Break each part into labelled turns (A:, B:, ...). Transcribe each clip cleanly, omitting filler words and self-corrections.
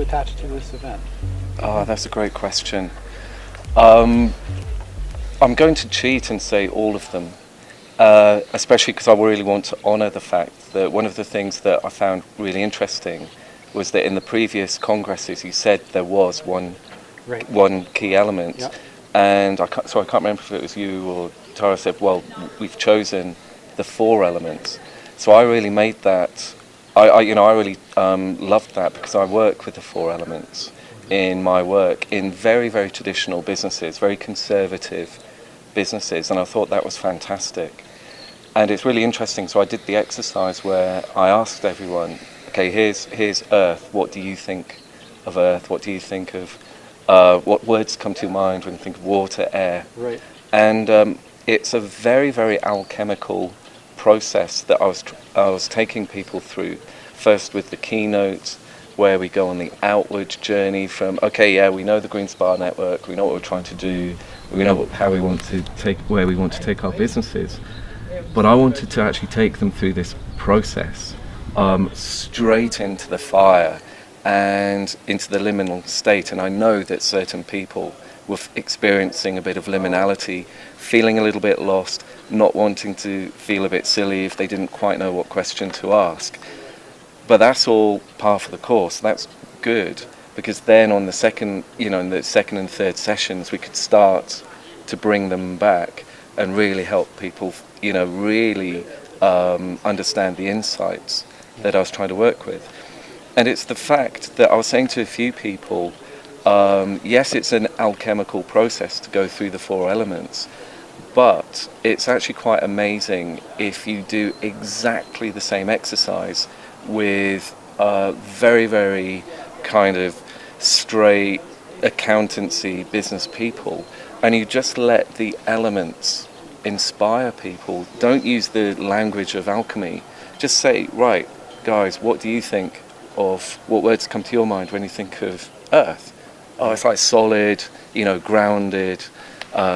A: attached to this event?
B: Oh, that's a great question. I'm going to cheat and say all of them, especially because I really want to honour the fact that one of the things that I found really interesting was that in the previous congresses you said there was one key element,
A: Yep.
B: and I can't remember if it was you or Tara said, well, we've chosen the 4 elements. So I really made that. I really loved that because I work with the 4 elements in my work in very, very traditional businesses, very conservative businesses, and I thought that was fantastic. And it's really interesting. So I did the exercise where I asked everyone, okay, here's Earth. What do you think of Earth? What do you think of what words come to your mind when you think of water, air?
A: Right.
B: And it's a very, very alchemical process that I was taking people through. First with the keynote, where we go on the outward journey from, okay, yeah, we know the Green Spa Network, we know what we're trying to do, we know where we want to take our businesses. But I wanted to actually take them through this process, straight into the fire and into the liminal state. And I know that certain people were experiencing a bit of liminality, feeling a little bit lost, not wanting to feel a bit silly if they didn't quite know what question to ask. But that's all part of the course. That's good, because then on the second, in the second and third sessions, we could start to bring them back and really help people, really understand the insights that I was trying to work with. And it's the fact that I was saying to a few people, yes, it's an alchemical process to go through the 4 elements, but it's actually quite amazing if you do exactly the same exercise with very, very kind of straight accountancy business people, and you just let the elements inspire people. Don't use the language of alchemy. Just say, right, guys, what do you think of, what words come to your mind when you think of Earth? Oh, it's like solid, grounded,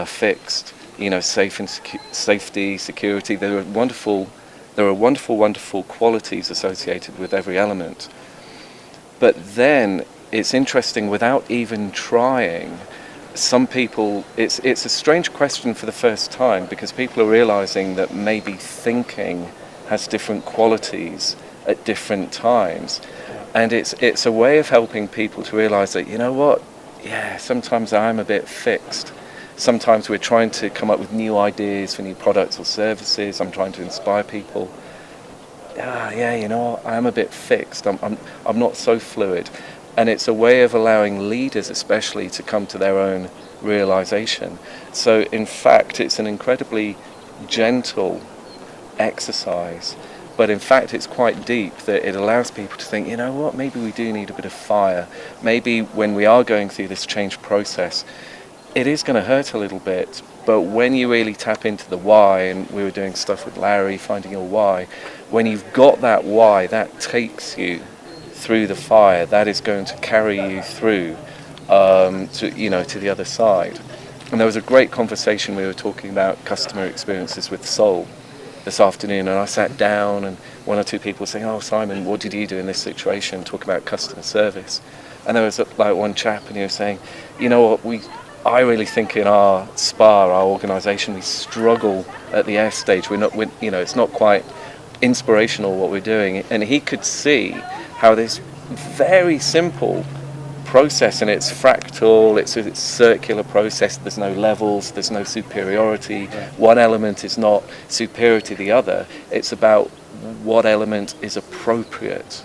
B: fixed, safe and safety, security. There are wonderful qualities associated with every element. But then it's interesting, without even trying, some people, it's a strange question for the first time, because people are realizing that maybe thinking has different qualities at different times. And it's a way of helping people to realize that, sometimes I'm a bit fixed. Sometimes we're trying to come up with new ideas for new products or services. I'm trying to inspire people. I'm a bit fixed. I'm not so fluid. And it's a way of allowing leaders especially to come to their own realization. So in fact, it's an incredibly gentle exercise, but in fact it's quite deep, that it allows people to think, maybe we do need a bit of fire. Maybe when we are going through this change process, it is going to hurt a little bit, but when you really tap into the why, and we were doing stuff with Larry, finding your why, when you've got that why, that takes you through the fire, that is going to carry you through to the other side. And there was a great conversation, we were talking about customer experiences with soul this afternoon, and I sat down and 1 or 2 people were saying, oh, Simon, what did you do in this situation? Talk about customer service. And there was one chap, and he was saying, I really think in our spa, our organisation, we struggle at the S stage. It's not quite inspirational what we're doing. And he could see how this very simple process, and it's fractal, it's a circular process, there's no levels, there's no superiority. One element is not superior to the other. It's about what element is appropriate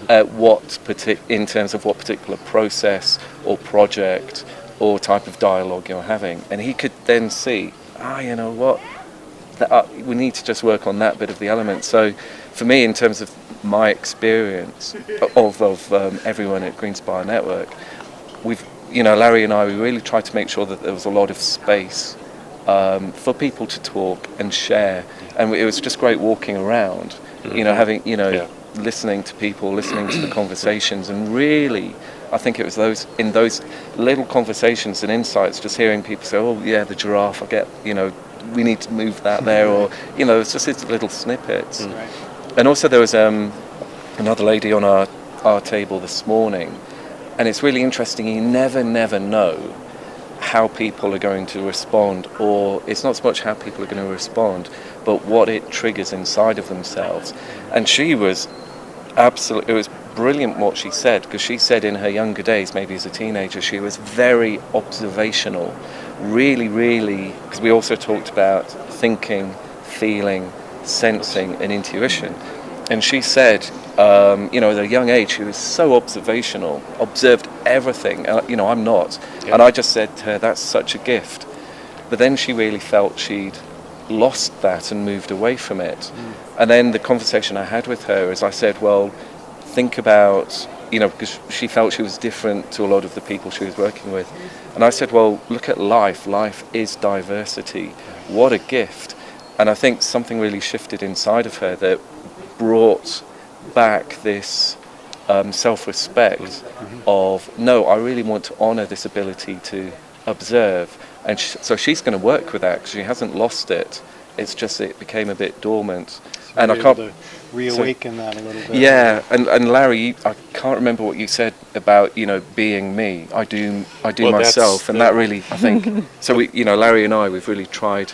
B: in terms of what particular process or project or type of dialogue you're having. And he could then see, we need to just work on that bit of the element. So for me, in terms of my experience of everyone at Green Spa Network, Larry and I, we really tried to make sure that there was a lot of space for people to talk and share. And it was just great walking around, listening to people, listening to the conversations, and really, I think it was in those little conversations and insights, just hearing people say, oh yeah, the giraffe, I get, we need to move that there, or, it's just these little snippets. And also there was another lady on our table this morning, And it's really interesting, you never know how people are going to respond, or it's not so much how people are going to respond, but what it triggers inside of themselves. And she was absolutely, it was brilliant what she said, because she said in her younger days, maybe as a teenager, she was very observational, really, because we also talked about thinking, feeling, sensing and intuition. And she said, at a young age, she was so observational, observed everything. I'm not. Yeah. And I just said to her, that's such a gift. But then she really felt she'd lost that and moved away from it. Mm. And then the conversation I had with her is I said, well, think about, because she felt she was different to a lot of the people she was working with. And I said, well, look at life. Life is diversity. What a gift. And I think something really shifted inside of her that brought back this self-respect of, no, I really want to honor this ability to observe. And so she's going to work with that because she hasn't lost it. It's just it became a bit dormant.
A: So and I can't reawaken that a little bit.
B: Yeah, and Larry, I can't remember what you said about being me. I do myself, and that really, I think. So Larry and I, we've really tried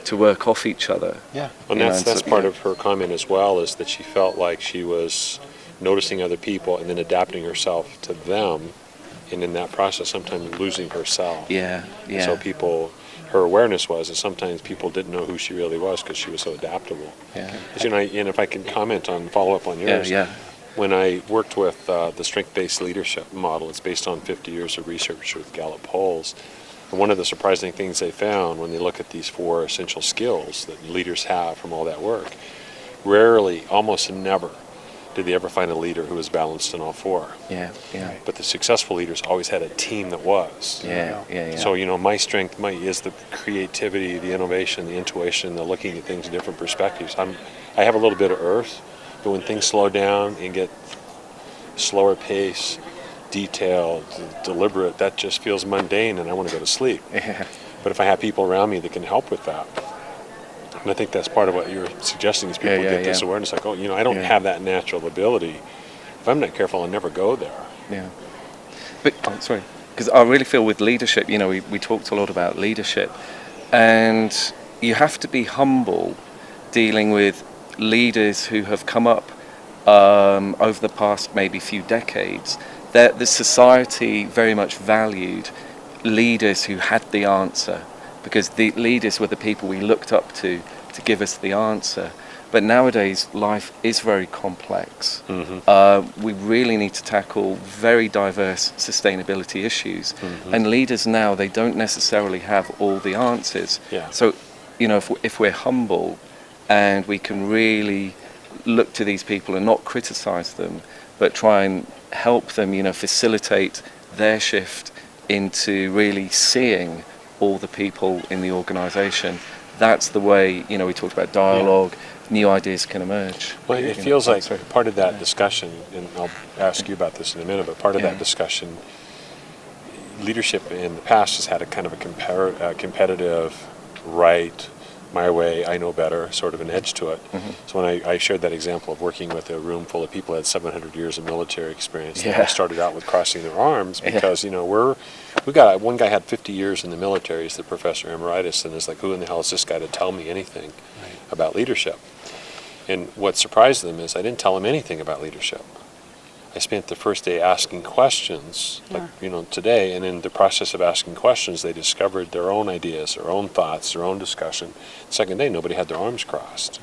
B: to work off each other.
A: Yeah,
C: and that's part of her comment as well, is that she felt like she was noticing other people and then adapting herself to them, and in that process sometimes losing herself.
B: Yeah.
C: So her awareness was that sometimes people didn't know who she really was because she was so adaptable.
B: Yeah.
C: And if I can comment on, follow up on yours.
B: Yeah.
C: When I worked with the Strength-Based leadership model, it's based on 50 years of research with Gallup polls. And one of the surprising things they found when they look at these 4 essential skills that leaders have from all that work, rarely, almost never, did they ever find a leader who was balanced in all 4.
B: Yeah.
C: But the successful leaders always had a team that was.
B: Yeah.
C: So, my strength is the creativity, the innovation, the intuition, the looking at things in different perspectives. I have a little bit of earth, but when things slow down and get slower pace, detailed, deliberate, that just feels mundane and I want to go to sleep.
B: Yeah.
C: But if I have people around me that can help with that, and I think that's part of what you're suggesting is people get this awareness, like, I don't have that natural ability. If I'm not careful, I'll never go there.
B: Yeah. But, sorry, because I really feel with leadership, we talked a lot about leadership, and you have to be humble dealing with leaders who have come up over the past maybe few decades. The society very much valued leaders who had the answer, because the leaders were the people we looked up to give us the answer. But nowadays, life is very complex. Mm-hmm. We really need to tackle very diverse sustainability issues. Mm-hmm. And leaders now, they don't necessarily have all the answers.
C: Yeah.
B: So, if we're humble and we can really look to these people and not criticize them, but try and help them, facilitate their shift into really seeing all the people in the organization. That's the way, we talked about dialogue, new ideas can emerge.
C: Well, it feels like part of that discussion, and I'll ask you about this in a minute, but part of that discussion, leadership in the past has had a kind of a competitive, right, my way, I know better, sort of an edge to it. Mm-hmm. So when I shared that example of working with a room full of people who had 700 years of military experience, they all started out with crossing their arms because, we got one guy had 50 years in the military, he's the professor emeritus, and it's like, who in the hell is this guy to tell me anything about leadership? And what surprised them is I didn't tell them anything about leadership. I spent the first day asking questions, today, and in the process of asking questions, they discovered their own ideas, their own thoughts, their own discussion. Second day, nobody had their arms crossed.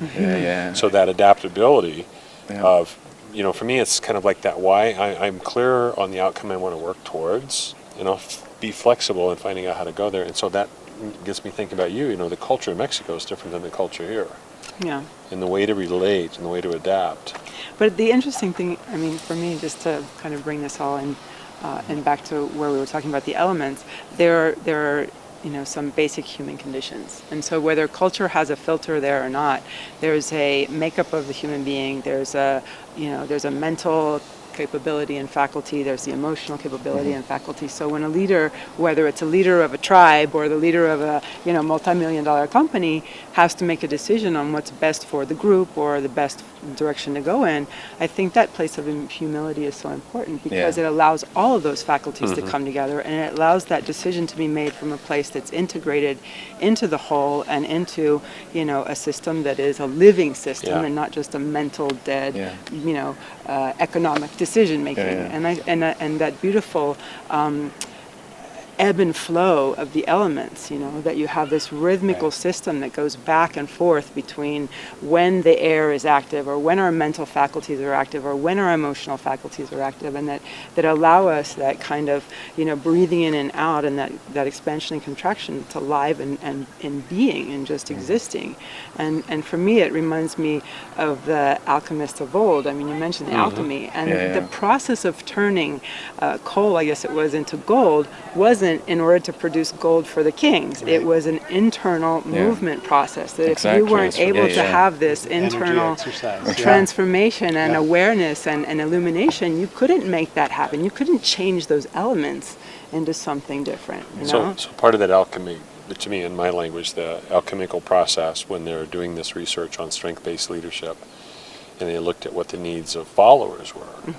C: So that adaptability of, for me, it's kind of like that why. I'm clear on the outcome I want to work towards, be flexible in finding out how to go there. And so that gets me thinking about you. The culture in Mexico is different than the culture here.
D: Yeah.
C: And the way to relate and the way to adapt.
D: But the interesting thing, for me, just to kind of bring this all in, and back to where we were talking about the elements, there are some basic human conditions. And so whether culture has a filter there or not, there's a makeup of the human being, there's a mental capability and faculty, there's the emotional capability and faculty. So when a leader, whether it's a leader of a tribe or the leader of a multi-million-dollar company, has to make a decision on what's best for the group or the best direction to go in, I think that place of humility is so important because it allows all of those faculties to come together, and it allows that decision to be made from a place that's integrated into the whole and into a system that is a living system and not just a mental dead economic decision making. And that beautiful ebb and flow of the elements, that you have this rhythmical system that goes back and forth between when the air is active or when our mental faculties are active or when our emotional faculties are active, and that allow us that kind of, breathing in and out, and that expansion and contraction that's alive and being and just existing. And for me, it reminds me of the alchemists of old. I mean, you mentioned the alchemy, and the process of turning coal, I guess it was, into gold wasn't in order to produce gold for the kings. Right. It was an internal movement process, that if you weren't able to have this internal transformation and awareness and illumination, you couldn't make that happen. You couldn't change those elements into something different.
C: So part of that alchemy, to me, in my language, the alchemical process, when they're doing this research on strength-based leadership, and they looked at what the needs of followers were,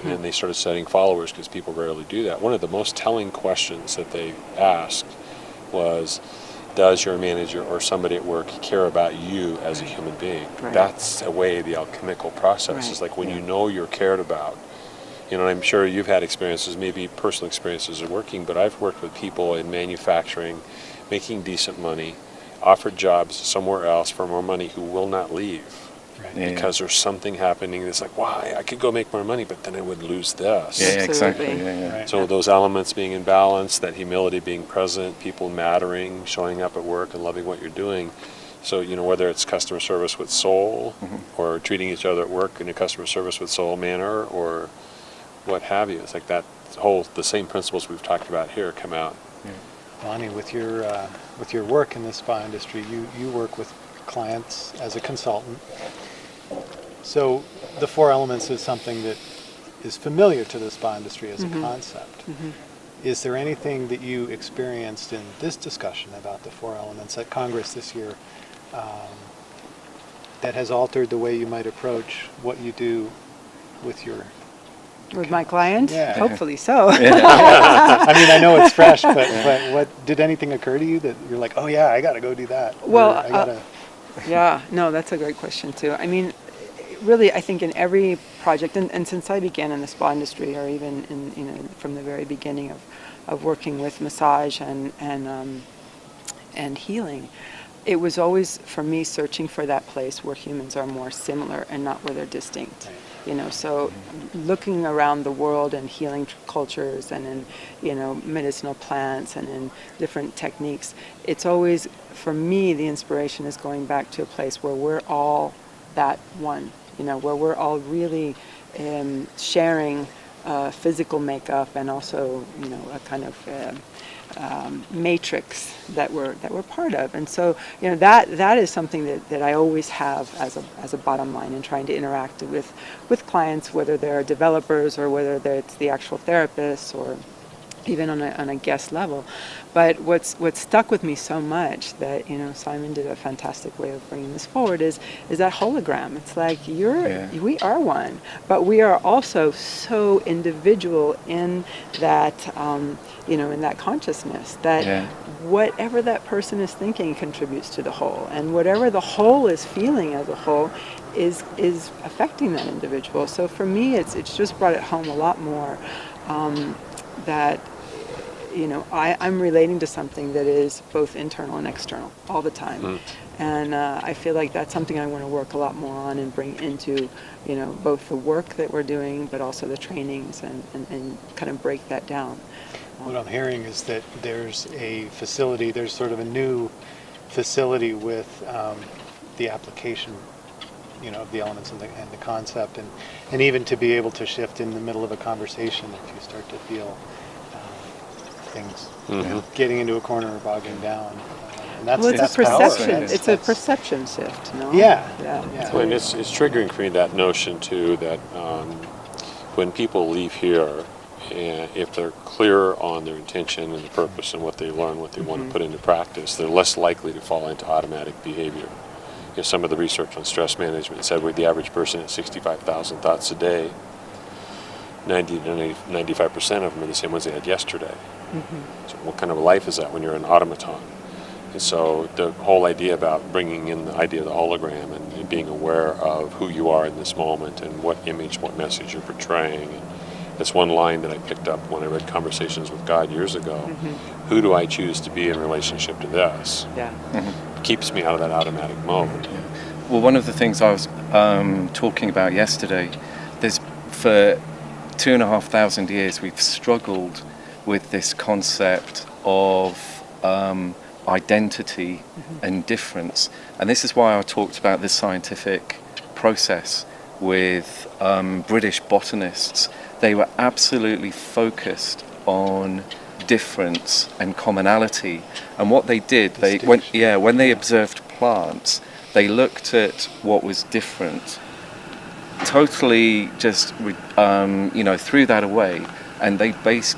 C: and they started setting followers, because people rarely do that. One of the most telling questions that they asked was, does your manager or somebody at work care about you as a human being? Right. That's a way the alchemical process is like when you know you're cared about. And I'm sure you've had experiences, maybe personal experiences of working, but I've worked with people in manufacturing, making decent money, offered jobs somewhere else for more money, who will not leave. Right. Because there's something happening that's like, why? I could go make more money, but then I would lose this.
B: Yeah, exactly.
C: Right. So those elements being in balance, that humility being present, people mattering, showing up at work and loving what you're doing. So, whether it's customer service with soul, or treating each other at work in a customer service with soul manner, or what have you, it's like that the same principles we've talked about here come out.
A: Yeah. Bonnie, with your work in the spa industry, you work with clients as a consultant. So the 4 elements is something that is familiar to the spa industry as a concept. Is there anything that you experienced in this discussion about the 4 elements at Congress this year that has altered the way you might approach what you do with
D: my client?
A: Yeah.
D: Hopefully so.
A: I mean, I know it's fresh, but what did anything occur to you that you're like, oh yeah, I got to go do that?
D: Well, that's a great question too. I mean, really, I think in every project, and since I began in the spa industry, or even from the very beginning of working with massage and healing, it was always for me searching for that place where humans are more similar and not where they're distinct. Right. So looking around the world and healing cultures and in medicinal plants and in different techniques, it's always, for me, the inspiration is going back to a place where we're all that one, where we're all really sharing physical makeup and also, a kind of matrix that we're part of. And so, that is something that I always have as a bottom line in trying to interact with clients, whether they're developers or whether it's the actual therapists or even on a guest level. But what's stuck with me so much that Simon did a fantastic way of bringing this forward is that hologram. It's like we are one, but we are also so individual in that in that consciousness that whatever that person is thinking contributes to the whole, and whatever the whole is feeling as a whole is affecting that individual. So for me, it's just brought it home a lot more that I'm relating to something that is both internal and external all the time. And I feel like that's something I want to work a lot more on and bring into, both the work that we're doing, but also the trainings and kind of break that down.
A: What I'm hearing is that there's sort of a new facility with the application, of the elements and the concept, and even to be able to shift in the middle of a conversation if you start to feel things getting into a corner or bogging down. And that's
D: it's a perception.
A: Power.
D: It's a perception shift, no?
A: Yeah.
C: Well, and it's triggering for me that notion too that when people leave here, and if they're clear on their intention and the purpose and what they learn, what they want to put into practice, they're less likely to fall into automatic behavior. Some of the research on stress management said with the average person at 65,000 thoughts a day, 90 to 95% of them are the same ones they had yesterday. So what kind of a life is that when you're an automaton? And so the whole idea about bringing in the idea of the hologram and being aware of who you are in this moment and what image, what message you're portraying. And that's one line that I picked up when I read Conversations with God years ago. Who do I choose to be in relationship to this?
D: Yeah.
C: Keeps me out of that automatic mode.
B: Well, one of the things I was talking about yesterday, there's for 2,500 years we've struggled with this concept of identity and difference, and this is why I talked about this scientific process with British botanists. They were absolutely focused on difference and commonality, and what they did, when they observed plants, they looked at what was different, totally just threw that away, and they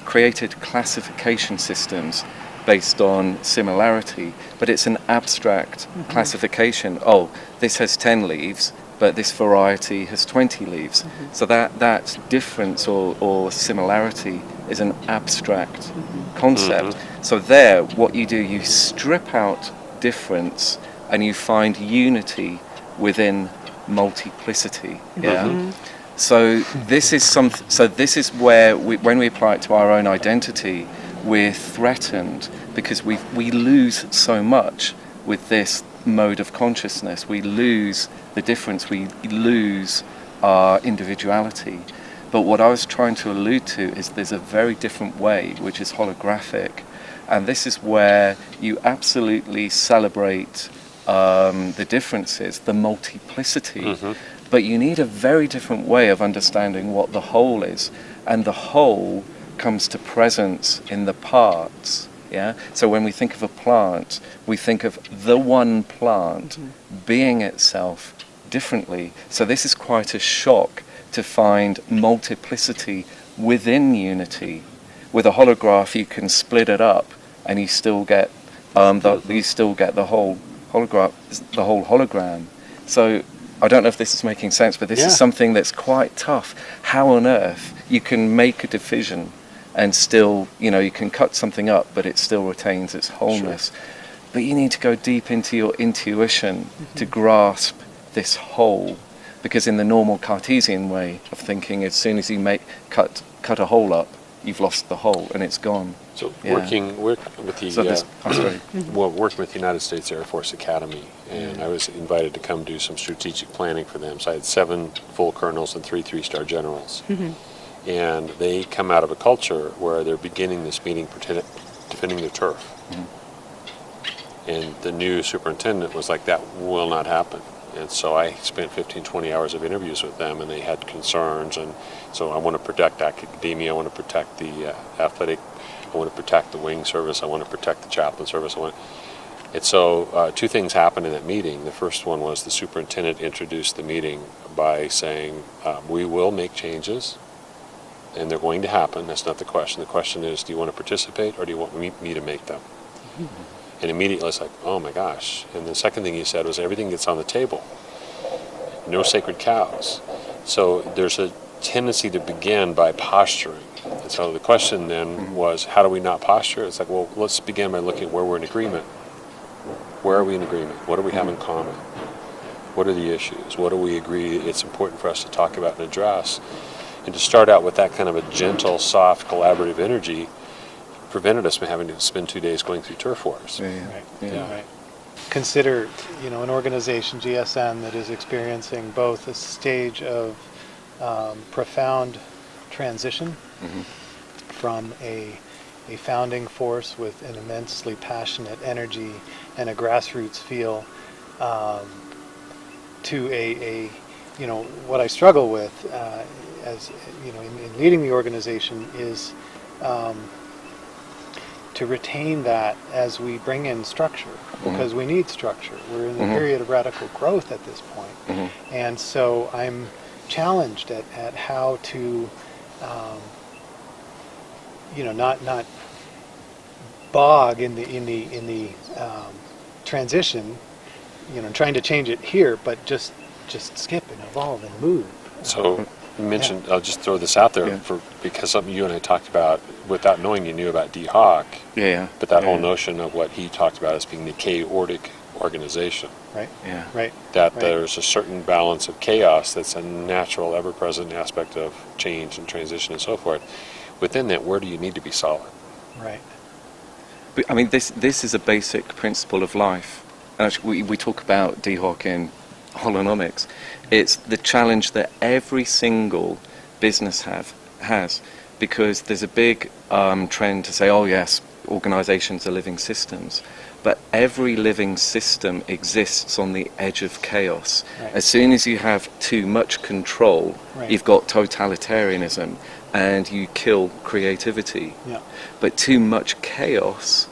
B: created classification systems based on similarity, but it's an abstract classification. Oh, this has 10 leaves, but this variety has 20 leaves. So that difference or similarity is an abstract concept. So there, what you do, you strip out difference and you find unity within multiplicity. So this is where when we apply it to our own identity, we're threatened because we lose so much with this mode of consciousness. We lose the difference, we lose our individuality. But what I was trying to allude to is there's a very different way, which is holographic, and this is where you absolutely celebrate the differences, the multiplicity, but you need a very different way of understanding what the whole is, and the whole comes to presence in the parts. So when we think of a plant, we think of the one plant being itself differently. So this is quite a shock to find multiplicity within unity. With a holograph, you can split it up, and you still get the whole hologram. So I don't know if this is making sense, but this is something that's quite tough. How on earth you can make a division and still, you can cut something up, but it still retains its wholeness. But you need to go deep into your intuition to grasp this whole, because in the normal Cartesian way of thinking, as soon as you cut a hole up, you've lost the whole and it's gone.
C: So working with working with the United States Air Force Academy, and I was invited to come do some strategic planning for them. So I had 7 full colonels and 3 3-star generals. And they come out of a culture where they're beginning this meeting defending their turf. And the new superintendent was like, that will not happen. And so I spent 15, 20 hours of interviews with them, and they had concerns. And so I want to protect academia, I want to protect the athletic, I want to protect the wing service, I want to protect the chaplain service. And so 2 things happened in that meeting. The first one was the superintendent introduced the meeting by saying, we will make changes, and they're going to happen. That's not the question. The question is, do you want to participate, or do you want me to make them? And immediately it's like, oh my gosh. And the second thing he said was, everything gets on the table. No sacred cows. So there's a tendency to begin by posturing. And so the question then was, how do we not posture? It's like, well, let's begin by looking at where we're in agreement. Where are we in agreement? What do we have in common? What are the issues? What do we agree it's important for us to talk about and address? And to start out with that kind of a gentle, soft, collaborative energy prevented us from having to spend 2 days going through turf wars.
A: Right. Consider, an organization, GSN, that is experiencing both a stage of profound transition from a founding force with an immensely passionate energy and a grassroots feel to a what I struggle with as in leading the organization is to retain that as we bring in structure, because we need structure. We're in a period of radical growth at this point. And so I'm challenged at how to, not bog in the transition, trying to change it here, but just skip and evolve and move.
C: So you mentioned, I'll just throw this out there
B: Yeah.
C: because something you and I talked about without knowing you knew about D. Hawk,
B: Yeah.
C: but that
B: yeah.
C: whole notion of what he talked about as being the chaotic organization,
A: Right.
B: Yeah.
A: Right.
C: that
A: Right.
C: there's a certain balance of chaos that's a natural, ever-present aspect of change and transition and so forth. Within that, where do you need to be solid?
A: Right.
B: But, I mean, this is a basic principle of life. And actually, we talk about D. Hawk in holonomics. It's the challenge that every single business has, because there's a big trend to say, oh yes, organizations are living systems. But every living system exists on the edge of chaos.
A: Right.
B: As soon as you have too much control,
A: Right.
B: you've got totalitarianism and you kill creativity.
A: Yeah.
B: But too much chaos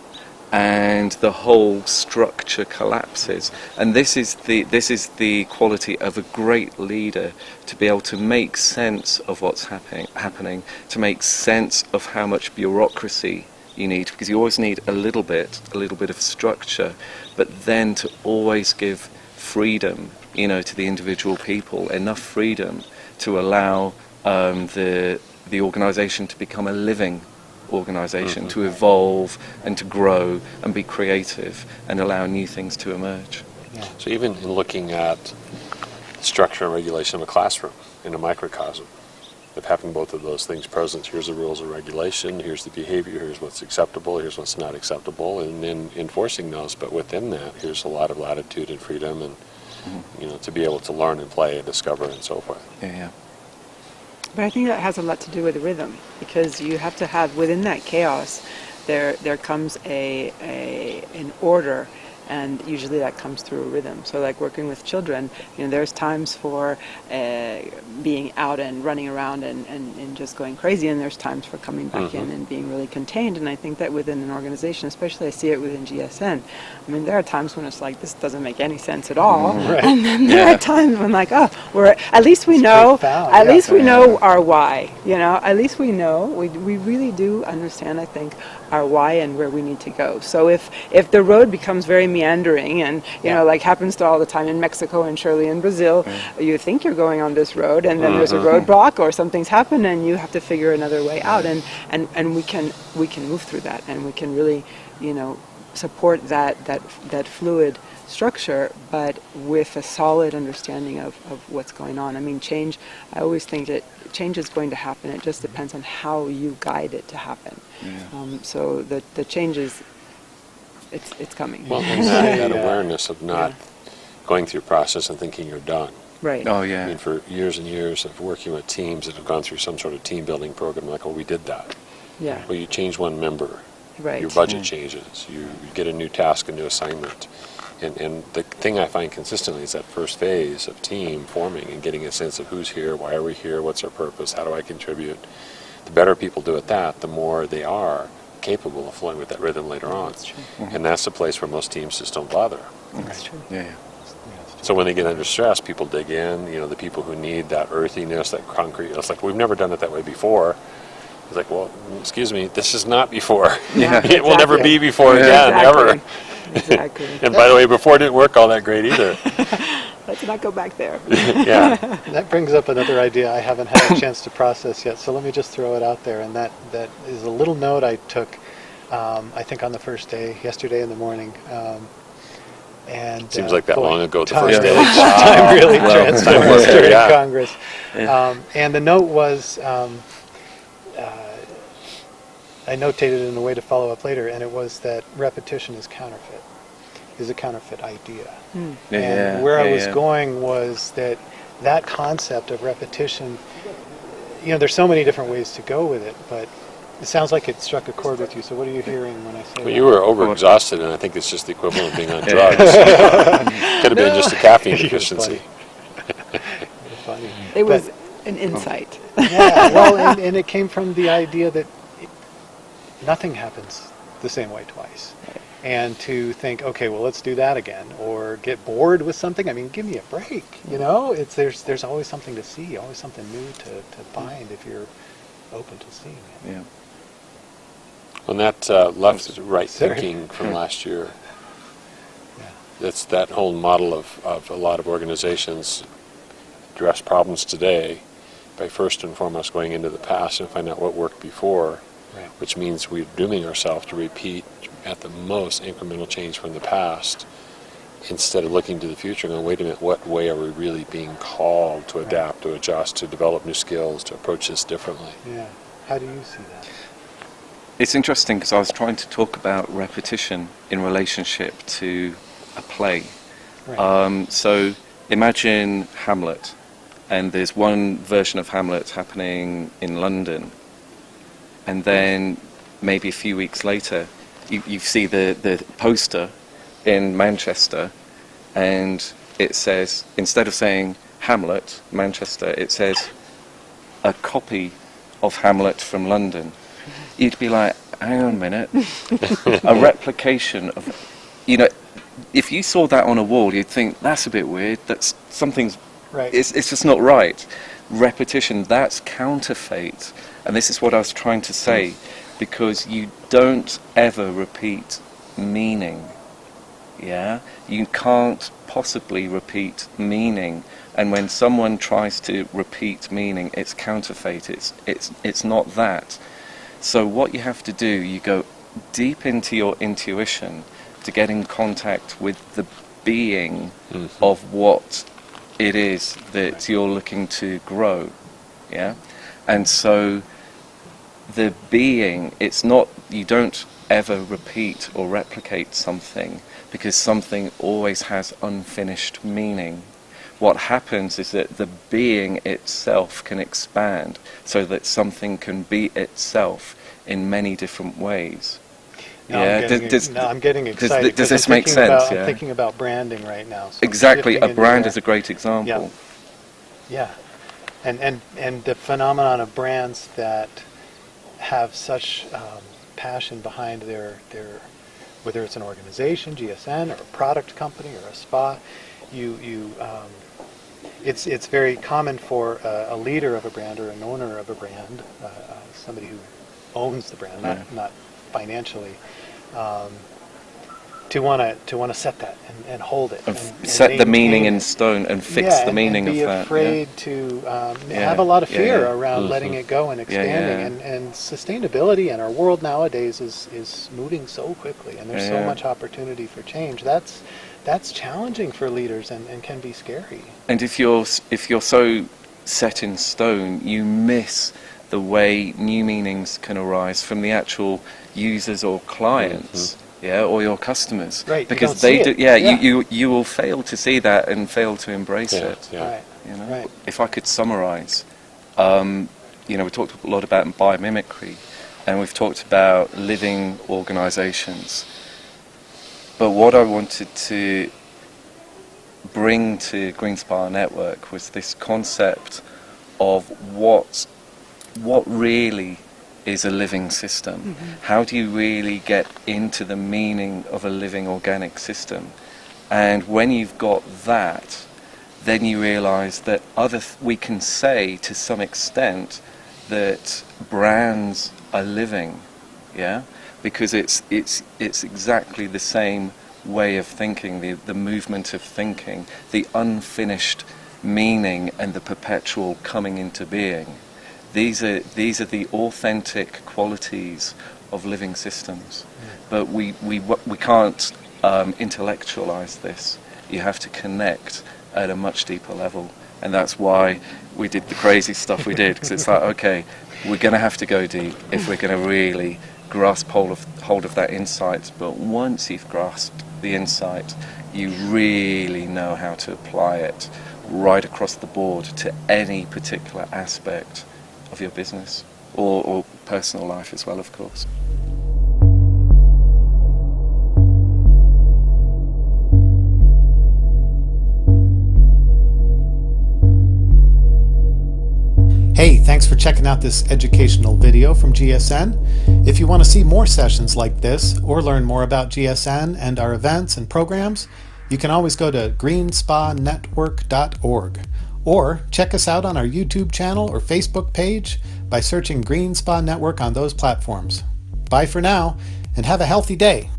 B: and the whole structure collapses. And this is the quality of a great leader, to be able to make sense of what's happening, to make sense of how much bureaucracy you need, because you always need a little bit of structure, but then to always give freedom, to the individual people, enough freedom to allow the organization to become a living organization, to evolve and to grow and be creative and allow new things to emerge.
A: Yeah.
C: So even in looking at structure and regulation of a classroom in a microcosm, of having both of those things present, here's the rules and regulation, here's the behavior, here's what's acceptable, here's what's not acceptable, and then enforcing those. But within that, here's a lot of latitude and freedom, and to be able to learn and play and discover and so forth.
B: Yeah.
D: But I think that has a lot to do with rhythm, because you have to have, within that chaos, there comes an order, and usually that comes through a rhythm. So like working with children, there's times for being out and running around and just going crazy, and there's times for coming back in and being really contained. And I think that within an organization, especially I see it within GSN, I mean, there are times when it's like, this doesn't make any sense at all.
A: Right.
D: And then there are times when like, at least we
A: It's
D: know,
A: profound.
D: at
A: Yeah.
D: least we know our why, at least we know, we really do understand, I think, our why and where we need to go. So if the road becomes very meandering and, like happens to all the time in Mexico and surely in Brazil, you think you're going on this road and then there's a roadblock or something's happened and you have to figure another way out. And we can move through that, and we can really, support that fluid structure, but with a solid understanding of what's going on. I mean, change, I always think that change is going to happen. It just depends on how you guide it to happen. So the change is, it's coming.
C: Well, and that awareness of not going through a process and thinking you're done.
D: Right.
B: Oh
C: I
B: yeah.
C: mean, for years and years of working with teams that have gone through some sort of team building program, like, we did that.
D: Yeah.
C: Well, you change one member,
D: Right.
C: your budget changes, you get a new task, a new assignment. And the thing I find consistently is that first phase of team forming and getting a sense of who's here, why are we here, what's our purpose, how do I contribute. The better people do at that, the more they are capable of flowing with that rhythm later on.
D: That's true.
C: And that's the place where most teams just don't bother.
D: That's true.
B: Yeah.
C: So when they get under stress, people dig in, the people who need that earthiness, that concrete, it's like, we've never done it that way before. It's like, well, excuse me, this is not before.
D: Yeah,
C: It will never
D: exactly.
C: be before
B: Yeah.
C: again, ever.
D: Exactly.
C: And by the way, before it didn't work all that great either.
D: Let's not go back there.
C: Yeah.
A: That brings up another idea I haven't had a chance to process yet, so let me just throw it out there. And that is a little note I took, I think on the first day, yesterday in the morning. And
C: Seems like that
A: boy,
C: long ago, the
A: time-
C: first day.
A: Time really
B: Well,
A: transforms
C: time was there,
A: during
C: yeah.
A: Congress.
B: Yeah.
A: And the note was, I notated it in a way to follow up later, and it was that repetition is a counterfeit idea. And where I was going was that concept of repetition, there's so many different ways to go with it, but it sounds like it struck a chord with you. So what are you hearing when I say
C: Well,
A: that?
C: you were overexhausted, and I think it's just the equivalent of being on drugs. Could have been just a caffeine
A: You're
C: deficiency.
A: You're funny.
D: It was
A: But-
D: an insight.
A: Yeah, well, and it came from the idea that nothing happens the same way twice. and to think, okay, well, let's do that again, or get bored with something. I mean, give me a break. There's always something to see, always something new to find if you're open to seeing it.
B: Yeah.
C: On that left right
A: Sorry.
C: thinking from last year,
A: Yeah.
C: that's that whole model of a lot of organizations address problems today by first and foremost going into the past and find out what worked before,
A: Right.
C: which means we're dooming ourselves to repeat at the most incremental change from the past instead of looking to the future and going, wait a minute, what way are we really being called to adapt, to adjust, to develop new skills, to approach this differently?
A: Yeah. How do you see that?
B: It's interesting because I was trying to talk about repetition in relationship to a play.
A: Right.
B: So imagine Hamlet, and there's one version of Hamlet happening in London, and then maybe a few weeks later you see the poster in Manchester, and it says, instead of saying Hamlet, Manchester, it says a copy of Hamlet from London. You'd be like, hang on a minute, a replication of, if you saw that on a wall, you'd think, that's a bit weird, that's something's,
A: Right.
B: it's just not right. Repetition, that's counterfeit. And this is what I was trying to say, because you don't ever repeat meaning. Yeah? You can't possibly repeat meaning. And when someone tries to repeat meaning, it's counterfeit. It's not that. So what you have to do, you go deep into your intuition to get in contact with the being of what it is that you're looking to grow. Yeah? And so the being, it's not, you don't ever repeat or replicate something, because something always has unfinished meaning. What happens is that the being itself can expand so that something can be itself in many different ways.
A: Now I'm getting excited.
B: Does this make sense?
A: I'm thinking about branding right now. So
B: Exactly, a
A: shifting into
B: brand
A: that.
B: is a great example.
A: Yeah. And the phenomenon of brands that have such passion behind their whether it's an organization, GSN, or a product company, or a spa, it's very common for a leader of a brand or an owner of a brand, somebody who owns the brand, not financially, to want to set that and hold it, and
B: set the meaning
A: maintain
B: in
A: it.
B: stone and fix the meaning
A: and be
B: of that.
A: afraid to have a lot of fear around
C: Mm-hmm.
A: letting it go and expanding. And sustainability in our world nowadays is moving so quickly, and there's so much opportunity for change. That's challenging for leaders and can be scary.
B: And if you're so set in stone, you miss the way new meanings can arise from the actual users or clients. Or your customers,
A: Right,
B: because
A: you don't see it.
B: you will fail to see that and fail to embrace it.
A: Right. Right.
B: If I could summarize, we talked a lot about biomimicry, and we've talked about living organizations. But what I wanted to bring to Green Spa Network was this concept of what really is a living system. How do you really get into the meaning of a living organic system? And when you've got that, then you realize that we can say to some extent that brands are living, because it's exactly the same way of thinking, the movement of thinking, the unfinished meaning and the perpetual coming into being. These are the authentic qualities of living systems, but we can't intellectualize this. You have to connect at a much deeper level, and that's why we did the crazy stuff we did. Because it's like, okay, we're going to have to go deep if we're going to really grasp hold of that insight. But once you've grasped the insight, you really know how to apply it right across the board to any particular aspect of your business or personal life as well, of course.
E: Hey, thanks
A: Thanks for checking out this educational video from GSN. If you want to see more sessions like this or learn more about GSN and our events and programs, you can always go to greenspanetwork.org or check us out on our YouTube channel or Facebook page by searching Green Spa Network on those platforms. Bye for now, and have a healthy day.